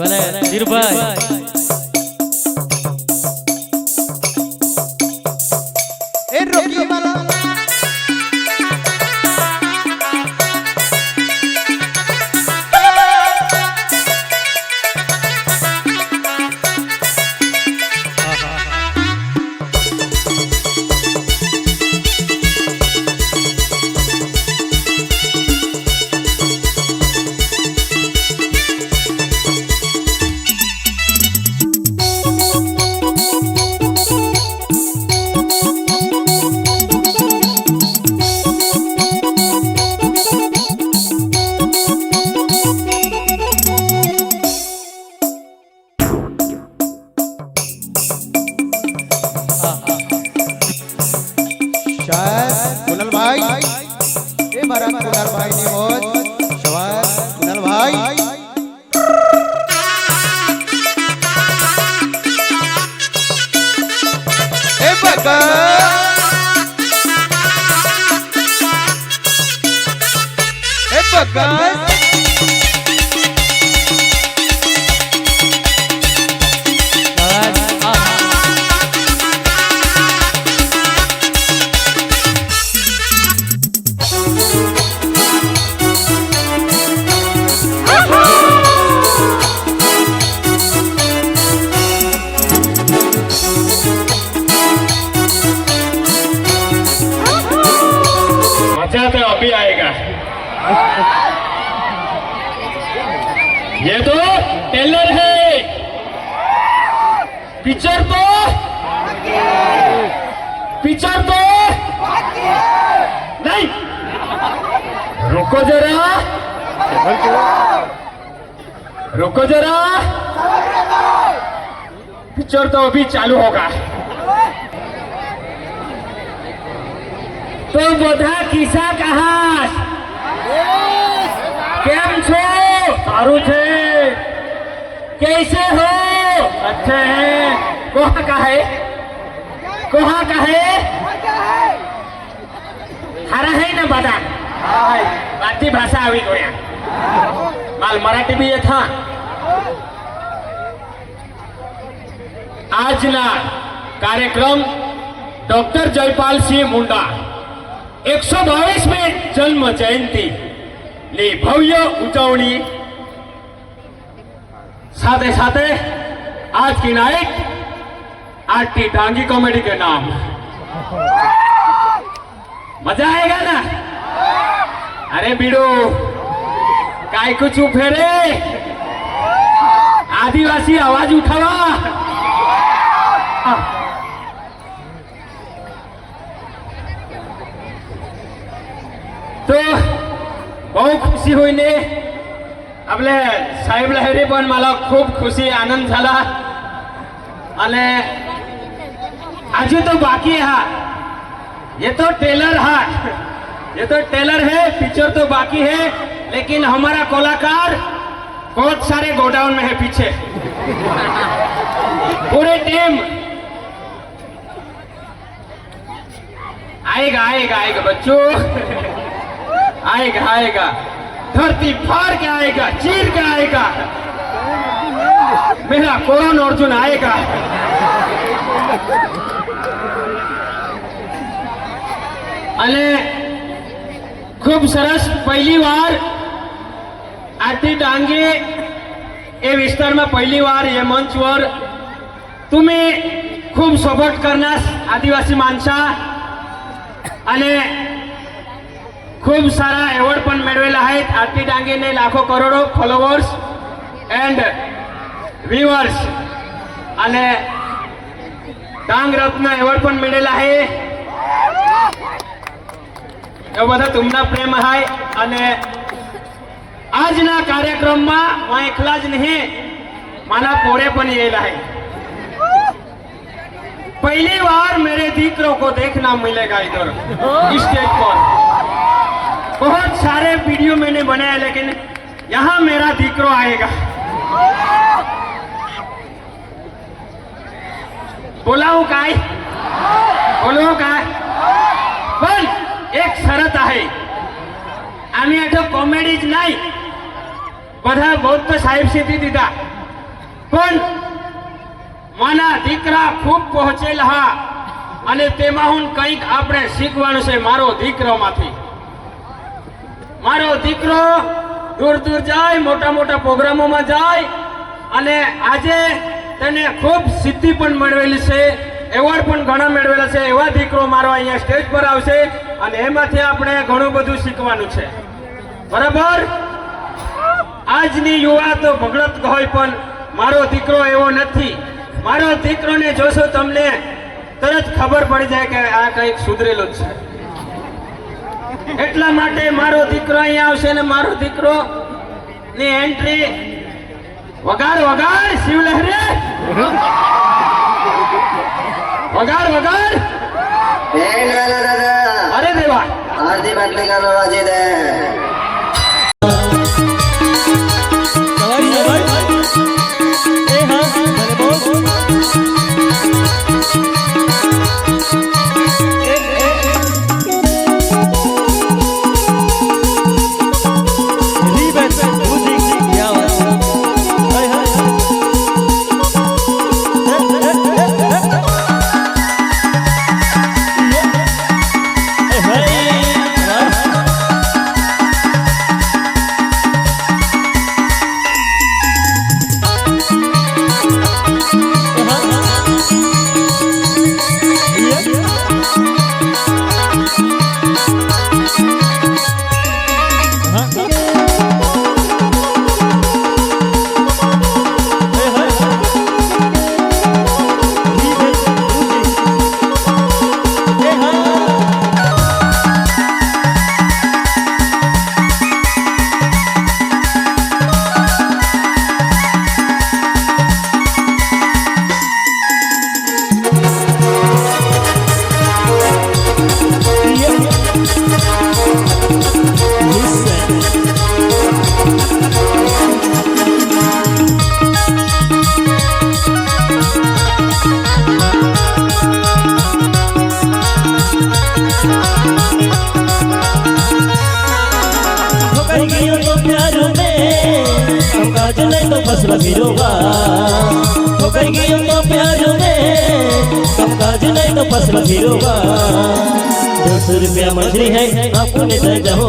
ભલે ધીરુભાઈ એ રોકી માલા तो अभी आएगा। ये तो टेलर है, पिक्चर तो नहीं। रुको जरा पिक्चर तो अभी चालू होगा। तो બધા કિસ્સા કહાસ કેમ છો? સારું છે। कैसे हो? अच्छे हैं। કોહા કા હે? હારા હે ને બધા? બાકી ભાષા આવી ગયો। માલ મરાઠી બી था। આજના કાર્યક્રમ डॉक्टर जयपाल सिंह मुंडा 122 जन्म जयंती नी भव्य उजवणी साथे साथे आज की नाइट आरती डांगी कॉमेडी के नाम। मजा आएगा ना? अरे बीड़ू काय कुछ फेरे आदिवासी आवाज उठावा। तो बहुत खुशी हुई ने आपले साहेब लहरी पण मला खूप खुशी आनंद झाला। आणि अजून तो बाकी है। ये तो टेलर है, पिक्चर तो बाकी है, लेकिन हमारा कलाकार बहुत सारे गोडाउन में है पीछे। पूरे टीम आएगा बच्चों, आएगा धरती फाड़ के आएगा, चीर के आएगा। मेरा करण अर्जुन आएगा। અને खूब सरस पहली बार आरती डांगे ए विस्तार में पहली बार ये मंच वर तुम्ही खूब सपोर्ट करना आदिवासी माणसा અને खूब सारा एवॉर्ड पण मिळवलेला आहेत। आरती डांगेने लाखो करोडो फॉलोवर्स एंड व्ह्यूअर्स અને डांग रत्न एवॉर्ड पण मिळालेला आहे। એ બધા तुमना प्रेम आहे। અને આજના કાર્યક્રમમાં હું એકલા જ નહીં, મારા પોરે પણ येला है। पहली बार मेरे दीकरों को देखना मिलेगा इधर स्टेज पर। बहुत सारे वीडियो मैंने बनाया, लेकिन यहाँ मेरा दीकरो आएगा। बोलाऊ काय? बोलू काय? पण एक शरत आहे। आम्ही आता कॉमेडीज नाही, બધા बहुत तो साहेब शेती दीदा પણ માના દીકરા ખૂબ પહોંચેલા હા અને તેમાં હું કંઈક આપણે શીખવાનું છે મારો દીકરોમાંથી. મારો દીકરો દૂર દૂર જાય, મોટા મોટા પ્રોગ્રામોમાં જાય અને આજે તેને ખૂબ સિદ્ધિ પણ મેળવેલી છે, એવોર્ડ પણ ઘણા મેળવેલા છે. એવા દીકરો મારો અહીંયા સ્ટેજ પર આવશે અને એમાંથી આપણે ઘણું બધું શીખવાનું છે. બરાબર? આજની યુવા તો ભગડત હોય પણ મારો દીકરો એવો નથી. મારો દીકરોને જોશો તમને તરત ખબર પડી જાય કે આ કંઈક સુધરેલો જ છે. એટલા માટે મારો દીકરો અહીંયા આવશે ને મારો દીકરો ની એન્ટ્રી વગાડ વગાડ શિવલહેરી વગાડ વગાડ. બેન્ડ વાલા દાદા અરે દેવા આરતી બાટલી का वाजी दे फसला फिरोगा हो गई तो प्यार में कामकाज नहीं तो फसला फिरोगा 200 रुपया मछली है आपने दे जाओ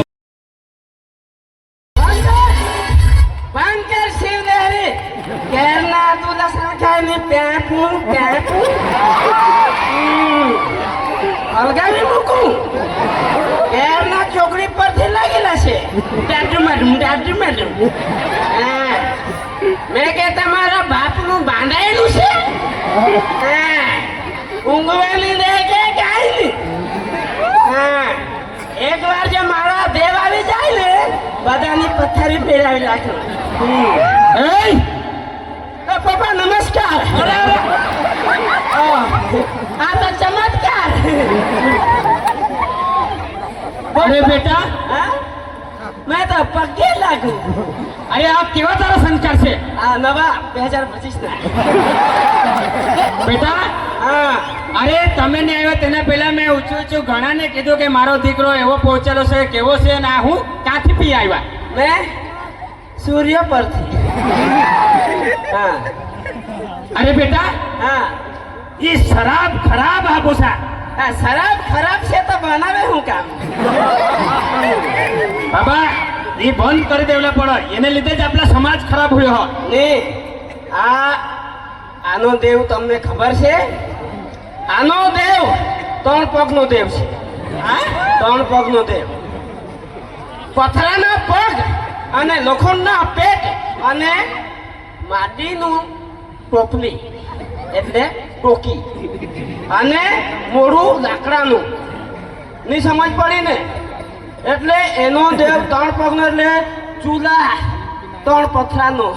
બંકર શિવલહેરી કેરના તુલા સંખાય ને પ્યાપું અલગાવી મૂકું કેરના ચોકડી પરથી લાગેલા છે ડાડુ મેડમ મેં કે તમારા બાપનું બાંધાયેલું છે ઊંઘવાની દે કે કાંઈ નહીં. એક વાર જો મારા દેવ આવી જાય ને બધાની પથ્થરી ફેરાવી નાખો. પપ્પા નમસ્કાર. આ તો ચમત્કાર. અરે બેટા मैं तो पक्के लागू. अरे आप केवा तारा संस्कार से नवा 2025 ना बेटा. हाँ अरे તમે ને આવ્યા તેના પહેલા મેં ઊંચું ઘણા ને કીધું કે મારો દીકરો એવો પહોંચેલો છે કેવો છે ને હું ક્યાંથી પી આવ્યા. મેં સૂર્ય પરથી. हाँ अरे बेटा हाँ ये शराब खराब है बोसा. शराब खराब છે તો બનાવે હું કામ. બાબા એ બંધ કરી દેવલા પડે એને લીધે જ આપણા સમાજ ખરાબ હોયો ને. આનો દેવ તમને ખબર છે? આનો દેવ 3 પગનો દેવ છે. 3 પગનો દેવ. પથરાના પગ અને લોખંડના પેટ અને માટીનું ટોપલી એટલે ટોકી અને મોઢું લાકડાનું. ની સમજ પડી ને? એટલે એનો દેવ 3 પગનો એટલે ચૂલા 3 પથરાનો.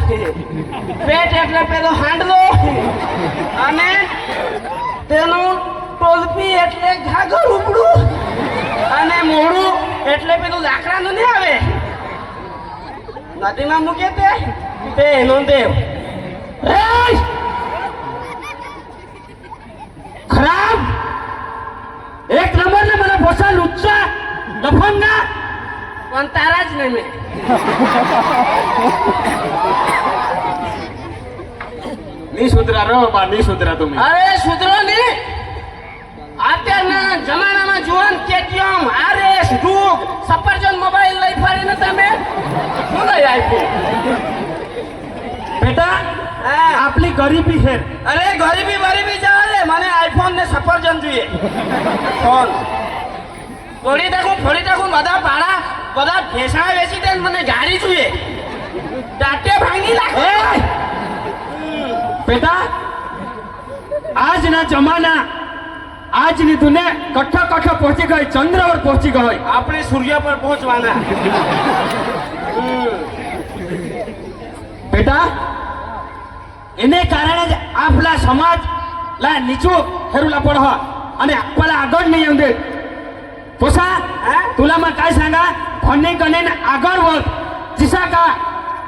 પેટ એટલે પેલો હાંડલો અને તેનું ટોલપી એટલે ઘાઘર ઉપડું અને મોઢું એટલે પેલું લાકડાનું નહીં આવે નદીમાં મૂકે તે એનો દેવ. ખરાબ એક નંબર ને મને પોસા લુચ્ચા લફંગા પણ તારા જ નહીં. મેં ની સુધરા રહો બા, ની સુધરા તમે. અરે સુધરો ની અત્યારના જમાનામાં જુવાન કેટીએમ આરએસ ડુક સફરજન મોબાઈલ લઈ ફરીને તમે શું લઈ આપ્યું? બેટા આપલી ગરીબી છે. અરે ગરીબી બરીબી જવા દે, મને આઈફોન ને સફરજન જોઈએ. ફોન ફોડી નાખું બધા પાડા બધા ભેસા વેચી દે, મને ગાડી જોઈએ. દાંતે ભાંગી નાખે. બેટા આજના જમાના આજની દુનિયા કઠો પહોંચી ગઈ, ચંદ્ર પર પહોંચી ગઈ. આપણે સૂર્ય પર પહોંચવાના. બેટા એને કારણે જ આપલા સમાજ લા નીચું હેરુला पड અને आपला આગળ નહીં अंदे पोसा तुला मग काय सांगा फन्ने गणे આગળ वळ जिसा का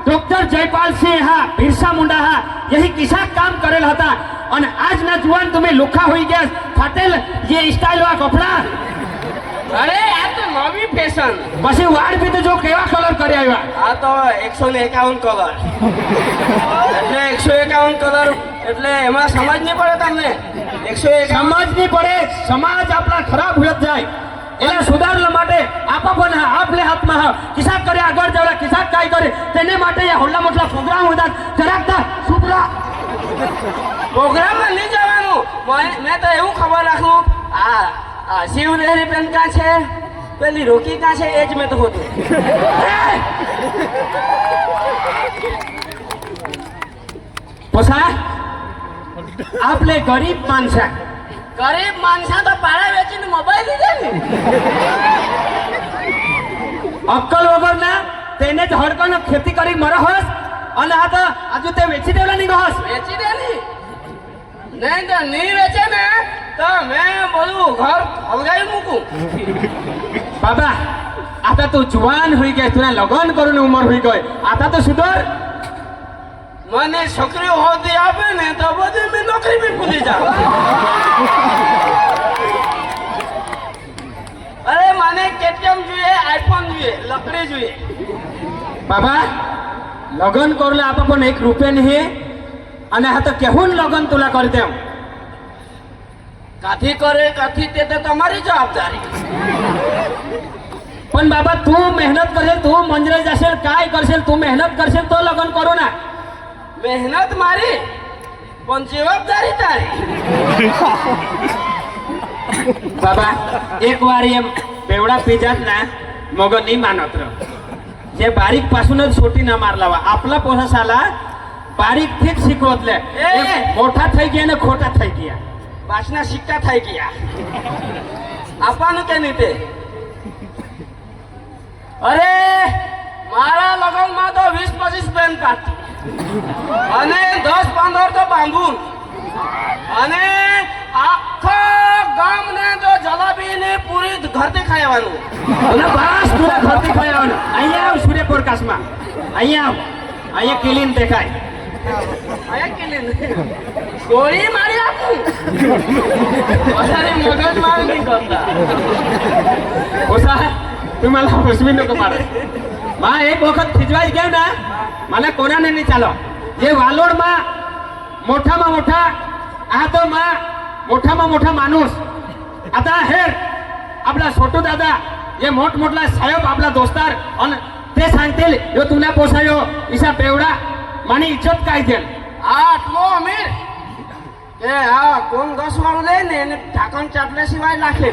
डॉक्टर जयपाल सिंह हा बिरसा मुंडा हा यही किसा काम करेल હતા અને આજના જુવાન તમે લુખા હોઈ ગયા ફાટેલ ये स्टाइल वा कपड़ा. અરે આ તો નવી ફેશન. પછી વાળ બી તો જો કેવા કલર કરી આવ્યા. આ તો 151 કલર એટલે 151 કલર એટલે એમાં સમજ નહીં પડે તમને? 151 સમાજ ની પડે. સમાજ આપણા ખરાબ હોત જાય એને સુધારવા માટે આપા પણ આપલે હાથમાં હા કિસાબ કરે આગળ જવડા કિસાબ કાઈ કરે તેને માટે આ હોલ્લા મોટલા પ્રોગ્રામ હોતા જરાકતા સુધરા પ્રોગ્રામમાં નહીં જવાનું. મેં તો એવું ખબર રાખું આ શિવ લહેરી બેન કાં છે, પેલી રોકી કાં છે, એ જ મેં તો હોતું. પોસા આપલે ગરીબ માણસા તો પાડા વેચીને મોબાઈલ લીધે ને. અક્કલ વગરના તેને જ હડકનો ખેતી કરી મરો હોસ અને આ તો આજુ તે વેચી દેવલા નહીં હોસ. વેચી દે ની નહીં તો નહીં વેચે ને તો મેં બધું ઘર હલગાવી મૂકું. બાબા आता તું જુવાન હોઈ ગઈ, તુને લગન કરવાની ઉંમર હોઈ ગઈ, आता તો સુધર. મને છોકરીઓ હોતી આપે ને તો બધી મેં નોકરી બી ભૂલી જાઉં. અરે મને કેટીએમ જોઈએ, આઈફોન જોઈએ, લકડી જોઈએ. બાબા લગન કરલે આપા પણ 1 રૂપિયા નહીં અને આ તો કેવું લગન તુલા કરી દેમ. કાથી કરે કાથી તે તો તમારી જવાબદારી. પણ બાબા તું મહેનત કરશે, તું મંજરે જશે, કાય કરશે, તું મહેનત કરશે તો લગન કરો ના. મહેનત મારી પણ જવાબદારી તારી. બાબા એક વાર એમ બેવડા પીજાત ના મગર નહીં માનત જે બારીક પાછું જ છોટી ના માર લાવા આપલા પોસા સાલા બારીક થી જ શીખવત લે. મોટા થઈ ગયા ને ખોટા થઈ ગયા, પાછના સિક્કા થઈ ગયા. આપવાનું કે નહીં તે? અરે મારા લગનમાં તો 20-25 બેન પાડતી અને 10-15 તો બાંધું અને આખા ગામને તો જલેબી ને પૂરી ઘરથી ખાઈ આવવાનું. અને બસ પૂરા ઘરથી ખાઈ આવવાનું. અહીંયા આવ સૂર્યપ્રકાશમાં, અહીંયા આવ, અહીંયા કિલીન દેખાય. ગોળી મારી આપું વધારે મગજ મારી નહીં કરતા. ઓસા તું मला हुसमी नको मारे. માં એક વખત ખીજવાઈ ગયો ને મને કોનાને નહીં ચાલો. જે વાલોડમાં મોઠામાં મોઠા આ તો માં મોઠામાં મોઠા માણूस आता हेर आपला छोटू दादा ये मोठमोठला साहेब आपला दोस्तार आणि ते सांगतील यो तुला पोसायो इसा बेवडा मानी इज्जत काय देल. આટલો અમીર કે આ કોણ 10 વાળું લે ને એને ઢાંકણ ચાટલે સિવાય નાખે.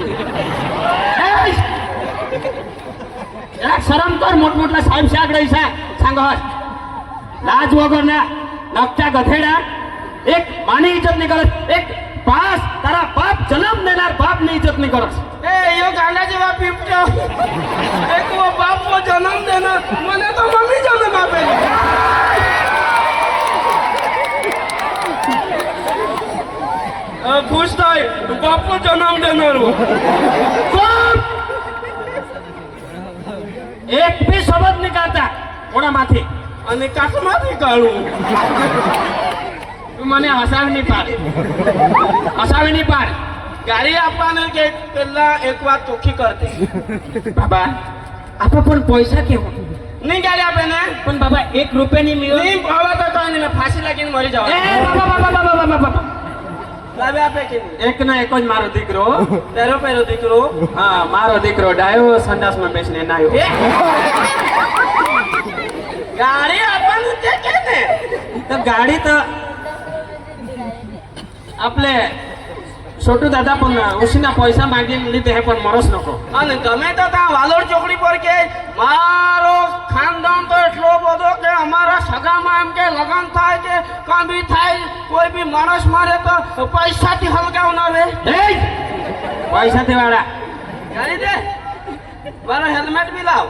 जरा शरम कर, मोठमोठला साहेब शागडे इसा सांग लाज वगैरे ना नकच्या गधेडा एक मानी इज्जत नहीं करत, एक पास तारा बाप जन्म देणार बाप ने इज्जत नहीं करत. એ યો ગાંડા જેવા પીપટો એક વો બાપો જન્મ દેનાર મને તો મમ્મી જન્મ આપેલી. ખુશ થાય બાપો જન્મ દેનારો. एक भी शब्द निकालता कोणाમાંથી અને કાકમાંથી કાઢું. તું મને હસાવી નહીં પાડ, હસાવી નહીં પાડ. ગાડી આપવાને કે પહેલા એક વાત ચોખ્ખી કરતી. બાબા આપા પણ પૈસા કેવું નહીં ગાડી આપે ને પણ બાબા 1 રૂપિયાની મિયો નહીં હવે તો કઈ નહીં મેં ફાંસી લાગીને મરી જાવ બાબા લાવે આપે કે નહીં એક ના એક જ મારો દીકરો પહેરો પહેરો દીકરો હા મારો દીકરો ડાયો સંડાસમાં બેસીને નાયો એ! ગાડી આપવાનું તે કે ને તો ગાડી તો આપણે છોટું દાદા પણ ઉસીના પૈસા માંગીને લીધે હે પણ મરસ नको અને તમે તો ત્યાં વાલોડ ચોકડી પર કે મારો ખાનદાન તો એટલો બધો કે અમારા સગામાં એમ કે લગન થાય કે કાં બી થાય કોઈ બી માણસ મારે તો પૈસાથી હલગાવ ના રે પૈસાથી વાળા ગાડી દે મારો હેલ્મેટ બી લાવ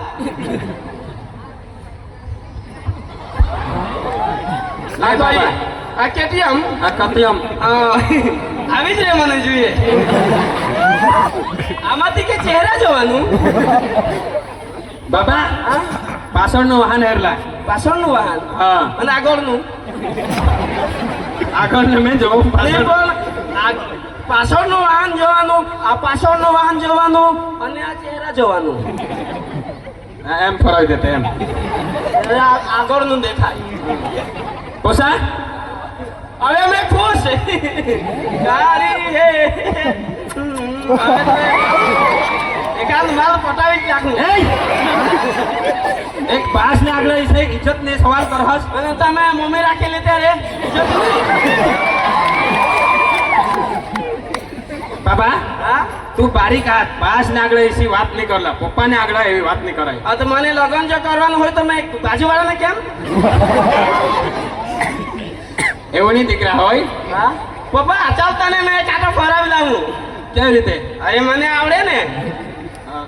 લાય બાબા આ કેટીએમ આ કતિયમ આવી જ રે મને જોઈએ આમાંથી કે ચહેરા જોવાનું બાબા પાછળનું વાહન હેરલા પાછળનું વાહન હા અને આગળનું આગળનું મેં જોઉં અને પણ પાછળનું વાહન જોવાનું આ પાછળનું વાહન જોવાનું અને આ ચહેરા જોવાનું એમ ફરાવી દેતે એમ એટલે આગળનું દેખાય પોસા હવે અમે ખુશ ગાડી હે એકાદ માલ પટાવી જ નાખું એક બાસ ને આગળ છે ઇજ્જત ને સવાલ કરહસ અને તમે મમ્મી રાખેલી ત્યારે બાબા હા તું બારીક હાથ બાસ ને આગળ એસી વાત નહીં કરલા પપ્પા ને આગળ એવી વાત નહીં કરાય આ તો મને લગન જો કરવાનું હોય તો મેં બાજુવાળાને કેમ એવું નહીં દીકરા હોય હા પપ્પા ચાલતા ને મેં કાંટો ફરાવી લાવું કેવી રીતે અરે મને આવડે ને હા?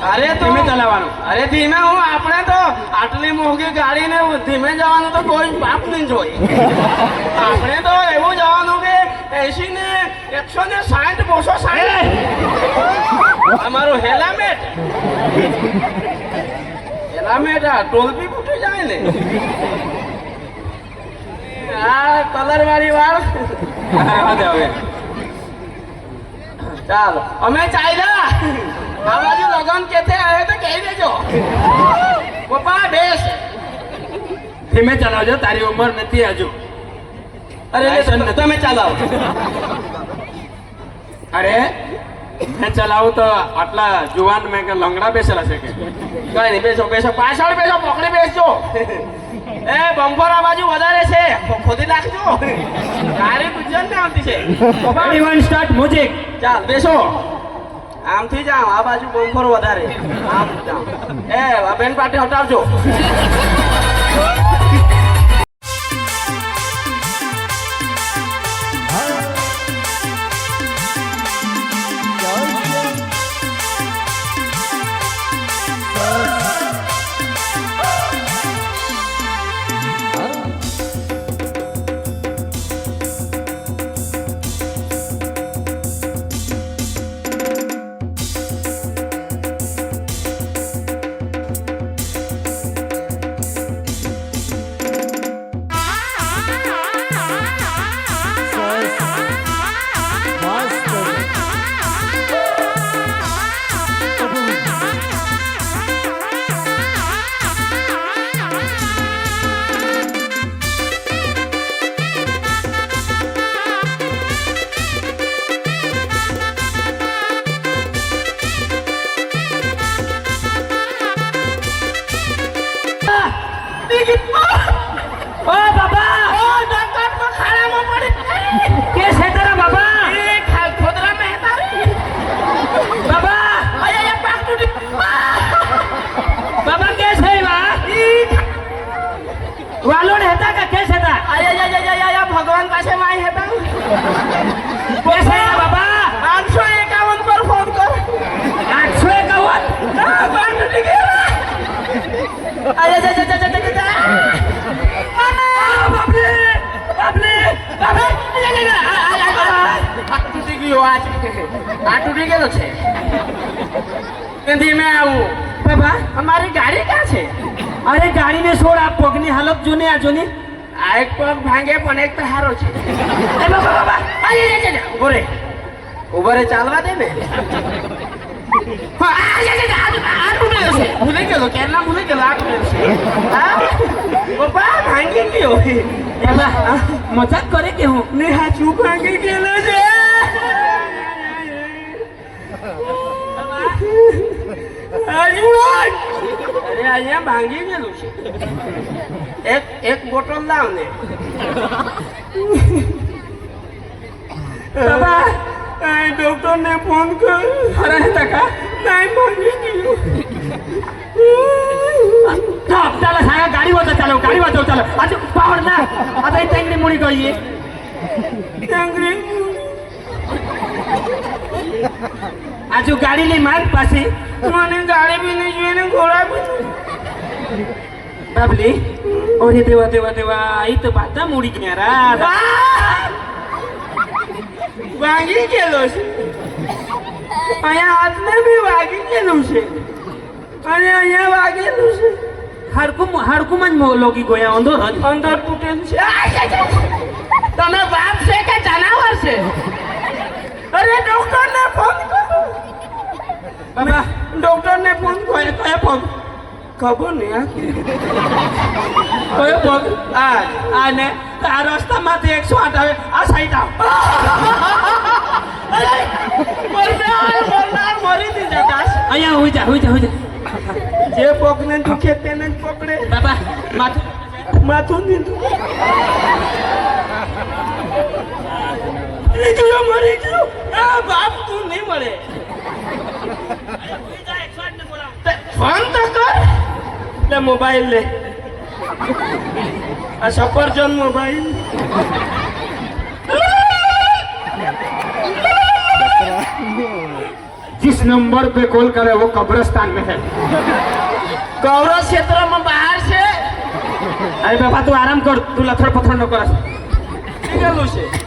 અરે તો ધીમે ચલાવવાનું અરે ધીમે હું આપણે તો આટલી મોંઘી ગાડીને ધીમે જવાનું તો કોઈ બાપ નહીં જોઈ આપણે તો એવું જવાનું કે 80 ને 160 260 અમારું હેલામેટ આ ટોલપી ફૂટી જાય ને આ કલર વાળી વાળ હવે ચાલો અમે ચાલ્યા આ બાજુ લગન કેથે આવે તો કહી દેજો પપ્પા બેસ ધીમે ચલાવજો તારી ઉંમર નથી હજુ અરે તમે ચલાવો અરે મેં ચલાવું તો આટલા જુવાન મેં કે લંગડા બેસેલા છે કે કઈ નહીં બેસો બેસો પાછળ બેસો પકડી બેસજો એ બમ્પર આ બાજુ વધારે છે ખોદી નાખજો ગાડી ગુજરાત ને આવતી છે રેડી વન સ્ટાર્ટ મ્યુઝિક ચાલ બેસો આમથી જાઓ આ બાજુ બમ્પર વધારે આમ જાઓ એ બેન પાટી હટાવજો ભગવાન પાસે માઈ હતા બાબા 851 પર ફોન કર 851 તૂટી ગયો આ તૂટી ગયેલો છે ધીમે આવું બાબા અમારી ગાડી ક્યાં છે અરે ગાડીને છોડ આ પગની હાલત જોને આ જોને આ એક પગ ભાંગે પણ એક તો હારો છે એ બાબા બાબા ઉભો રે ચાલવા દે ને ભૂલી ગયેલો કેરલા ભૂલી ગયેલો આ પપ્પા ભાંગી ગયો મજાક કરે કે હું ને હાચું ભાંગી ગયેલો છે અરે અહીંયા ભાંગી ગયેલું છે એક બોટલ લાવ ને બાબા ડોક્ટર ને ફોન કર અરે ટકા નહીં ભાંગી ગયું ચાલો સારા ગાડી વાંચો ચાલો આજે પાવર ના આ તો ટેંગડી મૂડી કહીએ ટેંગડી આજુ ગાડી લઈ માર પાસે મને ગાડી બી નહીં જોઈએ ને ઘોડા બી બાબલી ઓરે દેવા આઈ તો બાતા મૂડી ગયા વાગી ગયેલો છે અહીંયા હાથને બી વાગી ગયેલું છે અને અહીંયા વાગેલું છે હાડકુમાં જ લોગી ગયા અંદર તૂટેલું છે તમે બાપ છે કે જનાવર છે અરે ડોક્ટરને ફોન કરો બાબા ડોક્ટરને ફોન કરે કયો ફોન ખબર નહીં કયો ફોન આ ને આ રસ્તામાંથી 108 આવે આ સાઈડ આવ મરી દીધા અહીંયા હોઈ જા જે પગને દુખે તેને જ પકડે બાબા માથું દીધું મરી ગયો બાપ તું નહીં મળે ફોન તો કર લે મોબાઈલ લે આ સફરજન મોબાઈલ जिस नंबर पे कॉल करे वो कब्रिस्तान में है गौरव क्षेत्र में बाहर से अरे बाबा तू आराम कर तू लथड़ पथड़ न कर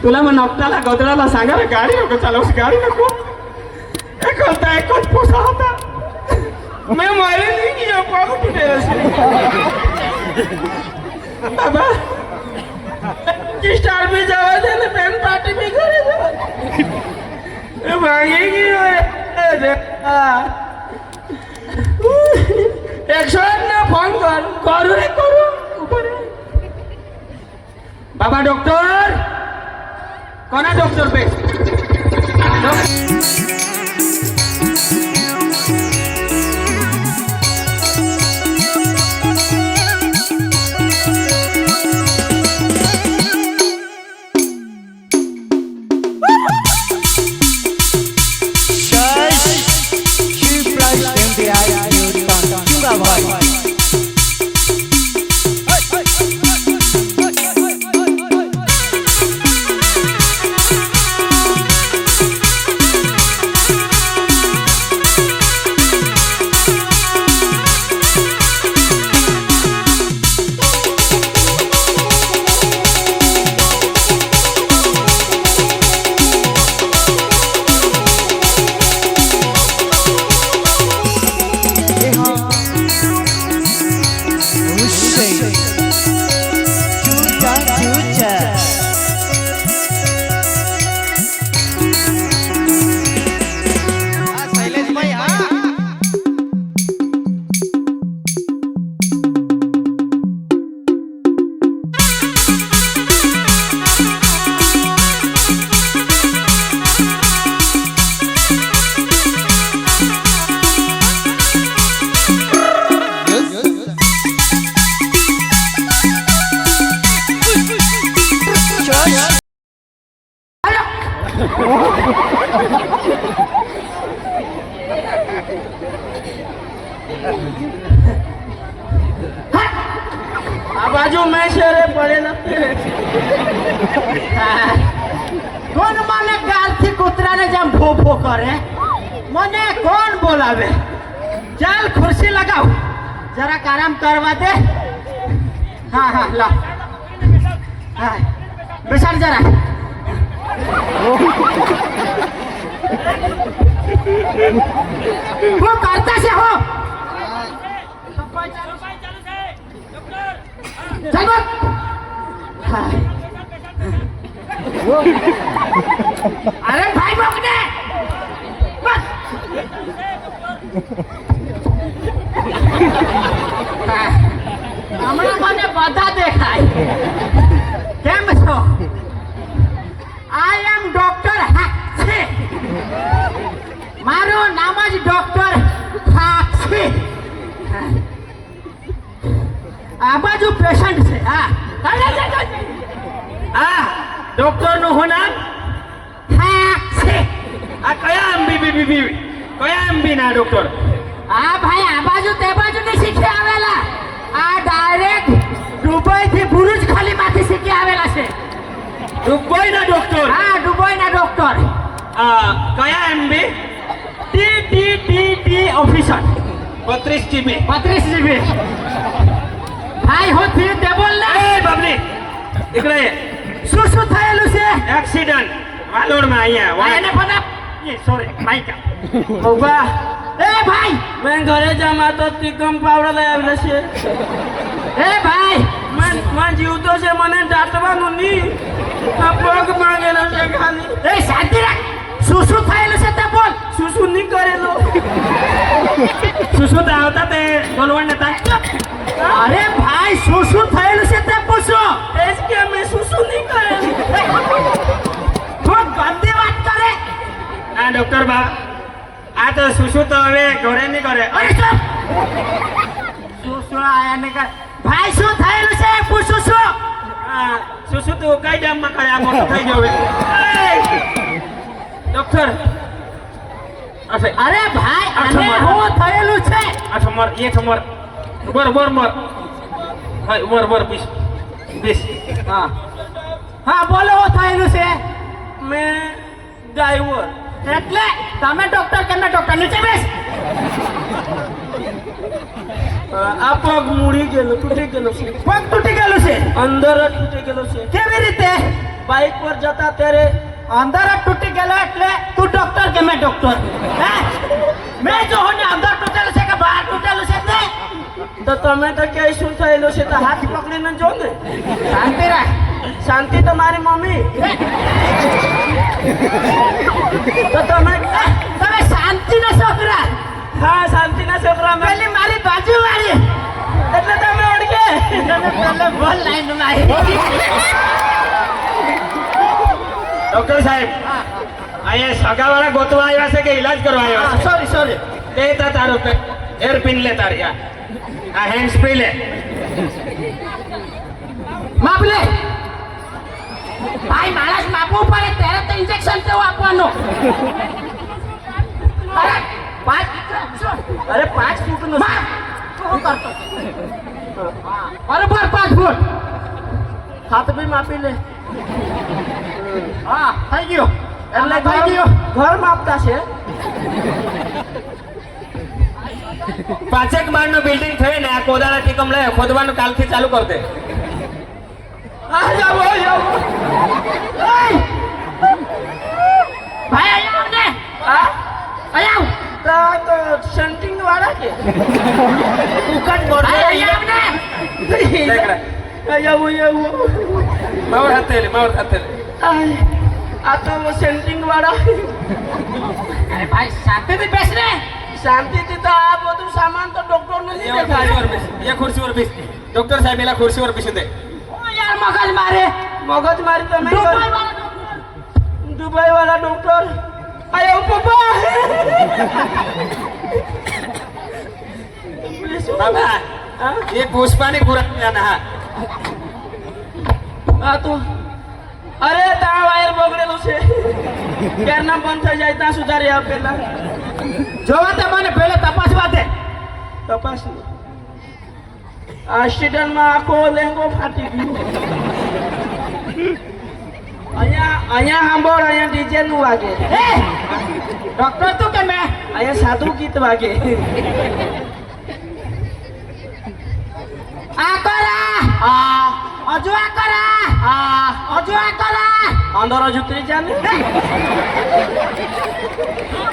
तुला मग नकटाला गदराला सांगा रे गाडी नको चालवस गाडी नको एक पोसा होता मैं मारे नहीं किया पग टूटेला છે बाबा स्टार में जावा दे ने पेन पार्टी में करे ए भागी गयो रे 108 ને ફોન કરું ઉપર बाबा डॉक्टर कोना डॉक्टर पे આ બાજુ મેં શેરે પડેલા કોણ મને ગાલથી કૂતરાને જેમ ભોભો કરે મને કોણ બોલાવે ચાલ ખુરશી લગાવ જરાક આરામ કરવા દે હા લાવ હા બેસાડ જરા वो करता से हो चलो अरे भाई मोकने बस હમણાં મને બધા દેખાય. કેમ છો? આઈ એમ ડોક્ટર હાક્ષી. મારું નામ જ ડોક્ટર હાક્ષી. આ બાજુ પેશન્ટ છે. હા ડોક્ટર નું શું નામ? હાક્ષી. આ કયા એમબી ના ડોક્ટર? હા ભાઈ, આ બાજુ તે બાજુ ની શીખી આવેલા. આ ડાયરેક્ટ દુબઈ થી બુરુજ ખલીફાથી શીખી આવેલા છે. દુબઈ ના ડોક્ટર? હા, દુબઈ ના ડોક્ટર. કયા MB? T officer 32 GB. 32 GB. ભાઈ હું થયું તે બોલ ને. એ બાબલી ઇકડે શું થયેલું છે? એક્સિડન્ટ વાલોડમાં અહીંયા એને બધા સોરી માઈકા ઉભા. એ ભાઈ, મેં ઘરે જમા તો તીકમ પાવડા લઈ આવેલા છે. એ ભાઈ, મને જીવતો છે, મને દાટવાનું નહીં. આ પગ માંગેલો છે ખાલી. એ શાંતિ રાખ. શું થયેલું છે તે બોલ. શું નહીં કરેલો. સુસુ તો આવતા તે બોલવાને તા. અરે ભાઈ, શું થયેલું છે તે પૂછો. એ જ કે મેં શું નહીં કરેલું. તું ગંદી વાત કરે. આ ડોક્ટર બા આ તો સુસુ તો હવે ઘરે નહીં કરે. અરે શું આયા ને કર. ભાઈ શું થયેલું છે પૂછું છું. સુસુ તો કઈ ગામમાં કરે? આ મોટું થઈ ગયું હવે. ડોક્ટર અરે ભાઈ, આને શું થયેલું છે? મર બીસ. હા બોલો, શું થયેલું છે? મેં ડ્રાઈવર. એટલે તમે ડોક્ટર કેમ ડોક્ટર નીચે બેસ. આ પગ મૂડી ગયેલો, તૂટી ગયેલો છે. પગ તૂટી ગયેલું છે? અંદર જ તૂટી ગયેલો છે. કેવી રીતે? બાઇક પર જતા ત્યારે અંદર જ તૂટી ગયેલો એટલે તું ડોક્ટર કે મેં ડોક્ટર? હે, મેં જો હોને અંદર તૂટેલું છે કે બહાર તૂટેલું છે તે? તો તમે તો કે શું થયેલું છે તો હાથ પકડીને જો ને. શાંતિ રાખ. શાંતિ તો મારી મમ્મી. તો તમે શાંતિના છોકરા. હા, શાંતિના છોકરા. પેલી મારી બાજુ વાળી. એટલે તમે ઓળખે. પેલે બોલ લાઈન મારી. ડોક્ટર સાહેબ અહીંયા સગાવાળા ગોતવા આવ્યા છે કે ઈલાજ કરવા આવ્યા છે? સોરી. તે તારું એર પિન લે તારી. આ હેન્ડ સ્પ્રે લે. માપ લે. ભાઈ, માણસ માપવું પડે ત્યારે તો ઇન્જેક્શન કેવું આપવાનું. અરે 5 ફૂટનું માપ. શું કરતો? બરોબર 5 ફૂટ. હાથ બી માપી લે. હા, થઈ ગયું. એટલે થઈ ગયું. ઘર માપતા છે. 5 માળનું બિલ્ડિંગ થઈ ને આ કોદાળા ટીકમ લે ખોદવાનું કાલથી ચાલુ કર દે. ભાઈ અહીંયા આવ ને. અહીંયા આવ. તો શન્ટિંગ વાળા કે ભાઈ અહીંયા આવ ને. માવર હાથે લે. આ તો શન્ટિંગ વાળા. અરે ભાઈ, શાંતિથી બેસ ને. શાંતિથી તો આ બધું સામાન તો ડોક્ટર ને ये कुर्सी पर बीस. डॉक्टर साहब मेरा कुर्सी पर बीस दे. ઓ યાર, મગજ મારે. મગજ મારી તમે દુબઈ વાળા ડોક્ટર. દુબઈ વાળા ડોક્ટર આયો પપ્પા. बाबा ये पुष्पा ने पूरा जाना है. આ તો અરે તા વાયર બગડેલું છે. ક્યારના બંધ થઈ જાય ત્યાં સુધારી આપ પેલા. જોવા તે મને પહેલે તપાસવા દે. તપાસ એક્સિડન્ટમાં આખો લેંગો ફાટી ગયો. અહીંયા સાંભળ, અહીંયા ડીજે નું વાગે. એ ડોક્ટર તું કે મેં? અહીંયા સાદું ગીત વાગે. આ કરા. હજુ આ કરા. હજુ આ કરા. અંદર જ ઉતરી જા ને.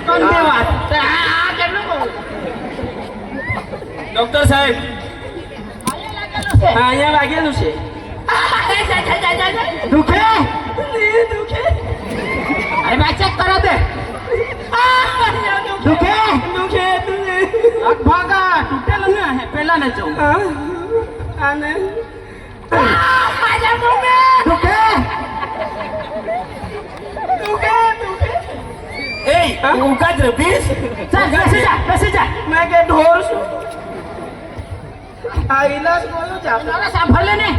કંદી વાત. આ કેટલું કહું? डॉक्टर साहब અહીંયા લાગેલું છે. હા, અહીંયા લાગેલું છે. દુખે? દુખે. અરે ભાઈ, ચેક કરો દે. દુખે? દુખે. લગભગ તૂટેલું ને હે પેલા ને જો અને એ ઉકા જ રબીશ ચાલ બેસી જા મેં કે ઢોર છું આ ઈલાજ બોલો છે આપણે તારા સાંભળ લે ને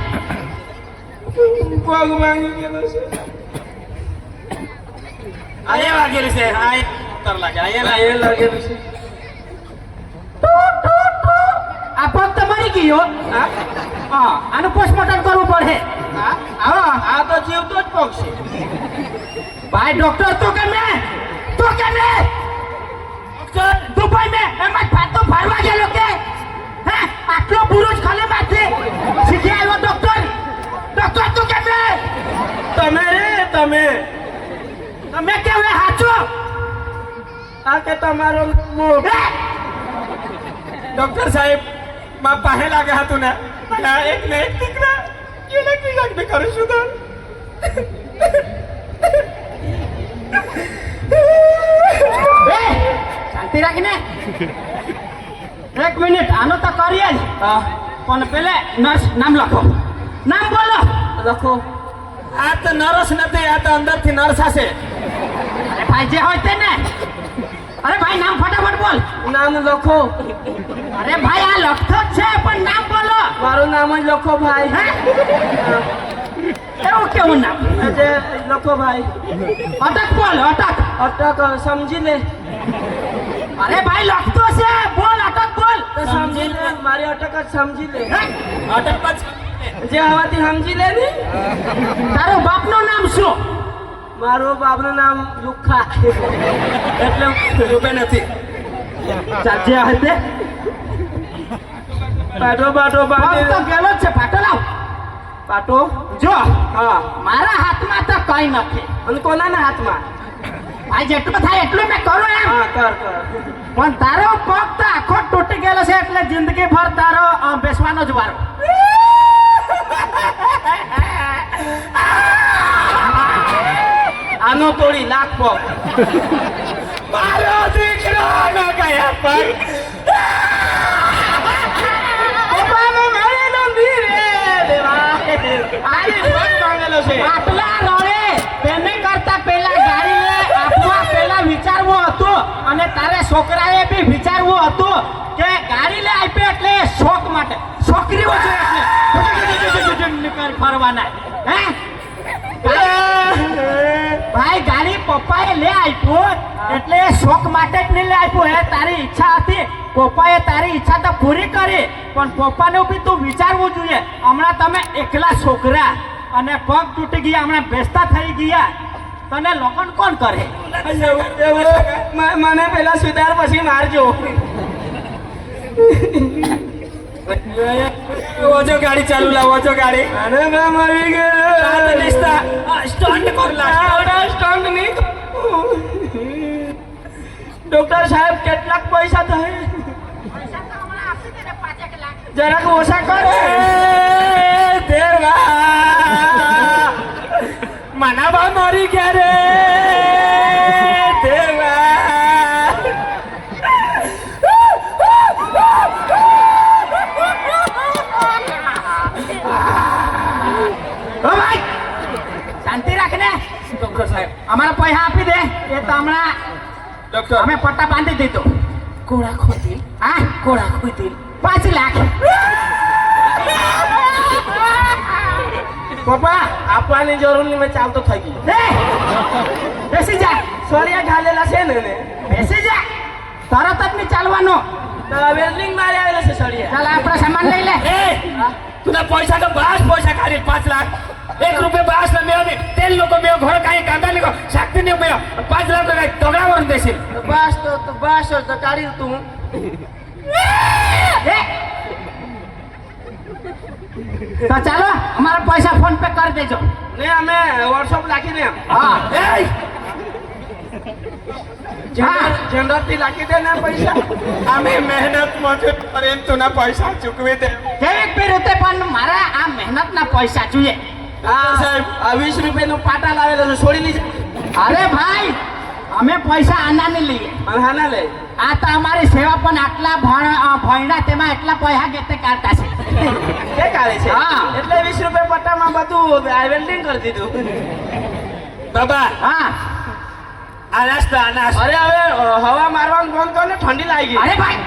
પગ ભાંગી ગયેલો છે આયા વાગેલી છે આ ઉતર લાગે આયા એ લાગેલું છે આ પગ તો મરી ગયો હા હા આનું પોસ્ટમોર્ટમ કરવું પડે હા આ તો જીવતો જ પગ છે ભાઈ ડોક્ટર તો કે મેં દુબઈ મેં એમાં ભાતો ફરવા ગયેલો કે હે આટલો બુરો જ ખાલી માથે શીખી આવ્યો ડોક્ટર તો કે મેં તમે કેવું હાચો આ કે તમારો ડોક્ટર સાહેબ માં પાસે લાગે હતું ને આ એક ને એક દીકરા કેને કી લાગને કરે છું તો શાંતિ રાખીને એક મિનિટ આનો તો કરીએ જ પણ પેલે નર્સ નામ લખો નામ બોલો લખો આ તો નર્સ નથી આ તો અંદરથી નર્સ હશે અરે ભાઈ જે હોય તે ને અરે ભાઈ નામ ફટાફટ બોલ નામ લખો અરે ભાઈ આ લખતો જ છે પણ નામ બોલો મારું નામ જ લખો ભાઈ હે? એવું કેવું નામ આજે લખો ભાઈ અટક બોલ અટક અટક સમજી લે અરે ભાઈ લખતો છે બોલ અટક બોલ તો સમજી લે મારી અટક જ સમજી લે હે? અટક જ જે હવાથી સમજી લે ને તારું બાપનું નામ શું મારું બાપનું નામ લુખા એટલે રૂપે નથી ચાલ જે હોય તે પાટો પાટો પગ તો પાટો ગેલો જ છે પાટો લાવ પાટો જો હા મારા હાથમાં તો કઈ નથી અને કોનાના હાથમાં આ જેટલું થાય એટલું મેં કરું એમ હા કર પણ તારો પગ તો આખો તૂટી ગયેલો છે એટલે જિંદગી ભર તારો બેસવાનો જ વારો આનો તોડી લાખ પગ મારો દીકરો ન ગયા પર આટલા રડે તેને કરતા પેલા ગાડી લે આપવા પેલા વિચારવું હતું અને તારે છોકરાએ બી વિચારવું હતું કે ગાડી લે આપી એટલે શોખ માટે છોકરીઓ છે એટલે નીકળ ફરવાના હે ભાઈ ગાડી પપ્પાએ લે આપ્યું એટલે શોખ માટે જ નહીં લે આપ્યું હે તારી ઈચ્છા હતી પપ્પાએ તારી ઈચ્છા તો પૂરી કરી પણ પપ્પાને બી તું વિચારવું જોઈએ હમણાં તમે એકલા છોકરા અને પગ તૂટી ગયા હમણાં બેસતા થઈ ગયા તને લોકોને કોણ કરે મને પેલા સુધાર પછી મારજો ઓજો ગાડી ચાલુ લાવો ઓજો ગાડી અરે મેં મરી ગયો સ્ટન્ટ કરલા સ્ટન્ટ નહીં ડોક્ટર સાહેબ કેટલાક પૈસા થાય જરાક ઓછા કરો દેવા મનાબા મારી ગયા રે દેવા ઓ ભાઈ શાંતિ રાખને ડોક્ટર સાહેબ અમારા પૈસા આપી દે એ તો હમણાં ડોક્ટર અમે પટ્ટા બાંધી દીધો કોળા ખોતી હા કોળા ખોતી 5 લાખ પપ્પા આપવાની જરૂર નહીં મેં ચાલતો થઈ ગયો બેસી જા સોરિયા ઘાલેલા છે ને એને બેસી જા તરત જ નહીં ચાલવાનો વેલ્ડિંગ મારી આવેલા છે સળિયા ચાલ આપણો સામાન લઈ લે તુના પૈસા તો બાસ પૈસા કાઢી 5 લાખ 1 રૂપિયા બાસ ના મેળવી તેલ લોકો મેં ઘર કાંઈ કાંદા લીધો શાકતી નહીં મેળવ 5 લાખ કાંઈ તગડાવવાનું દેશી બસ તો કાઢી તું તો ચાલો અમારા પૈસા ફોન પે કરી દેજો ને અમે વોટ્સઅપ રાખી દે હા જનરલ થી રાખી દે ને પૈસા અમે મહેનત મજૂર કરીને તુના પૈસા ચૂકવી દે કેવીક બી રીતે પણ મારા આ મહેનતના પૈસા જોઈએ હા સાહેબ 20 રૂપિયાનું પાટા લાવેલો છે છોડી લીધે અરે ભાઈ અમે પૈસા આના નહીં લઈએ અને હાના લે આ તો અમારી સેવા પણ આટલા ભણ્યા તેમાં એટલા પૈસા કેતે કાઢતા છે કે કાઢે છે હા. એટલે 20 રૂપિયા પટ્ટામાં બધું વેલ્ડિંગ કરી દીધું. બાબા હા આ નાસ્તા અનાજ અરે હવે હવા મારવાનું બંધ કરો ને, ઠંડી લાગી ગઈ. અરે ભાઈ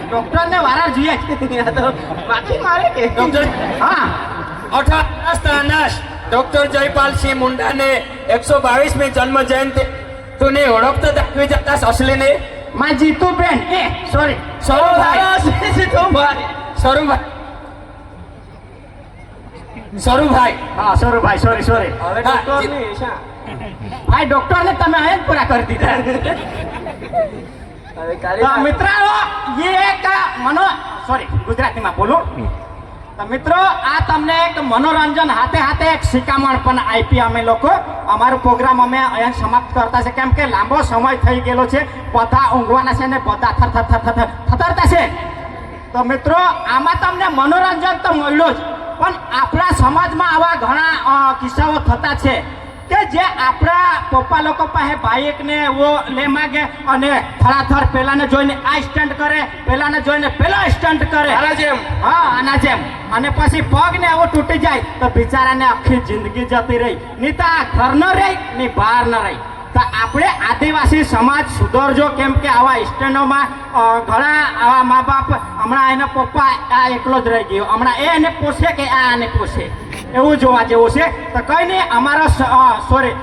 ડોક્ટર ને વારા જોઈએ આ તો માખી મારે કે ડોક્ટર હા અઠા નાસ્તા અનાજ ડોક્ટર જયપાલ સિંહ મુંડા ને 122મી જન્મ જયંતિ તું ને ઓળખતો દાખવી જતા અસલીને માં જીતુબેન એ સોરી સરુભાઈ ભાઈ સરુભાઈ હા સોરુભાઈ સોરી હવે હા, ડોક્ટરની શા? ભાઈ ડોક્ટર ને તમે અહીં જ પૂરા કરી દીધા હવે કાલે તો મિત્રો ये एक મનો સોરી ગુજરાતીમાં બોલું તો મિત્રો આ તમને એક મનોરંજન હાથે હાથે એક શિખામણ પણ આપી અમે લોકો અમારો પ્રોગ્રામ અમે અહીંયા સમાપ્ત કરતા છે કેમ કે લાંબો સમય થઈ ગયેલો છે બધા ઊંઘવાના છે ને બધા થતરતા છે તો મિત્રો આમાં તમને મનોરંજન તો મળ્યું જ પણ આપણા સમાજમાં આવા ઘણા કિસ્સાઓ થતા છે કે જે આપણા પપ્પા લોકો પાસે બાઇક ને એવો લે માગે અને થરાથર પેલાને જોઈને આ સ્ટન્ટ કરે પેલાને જોઈને પેલો સ્ટન્ટ કરે આના જેમ. હા આના જેમ અને પછી પગ ને એવો તૂટી જાય તો બિચારાને આખી જિંદગી જતી રહી ની તો આ ઘર ન રહી ની બહાર ન રહી તો આપણે આદિવાસી સમાજ સુધરજો કેમ કે આવા સ્ટેન્ડોમાં ઘણા આવા મા બાપ હમણાં એના પપ્પા આ એકલો જ રહી ગયો હમણાં એને પોષે કે આ આને પોષે એવું જોવા જેવું છે તો કઈ નહીં અમારો સોરી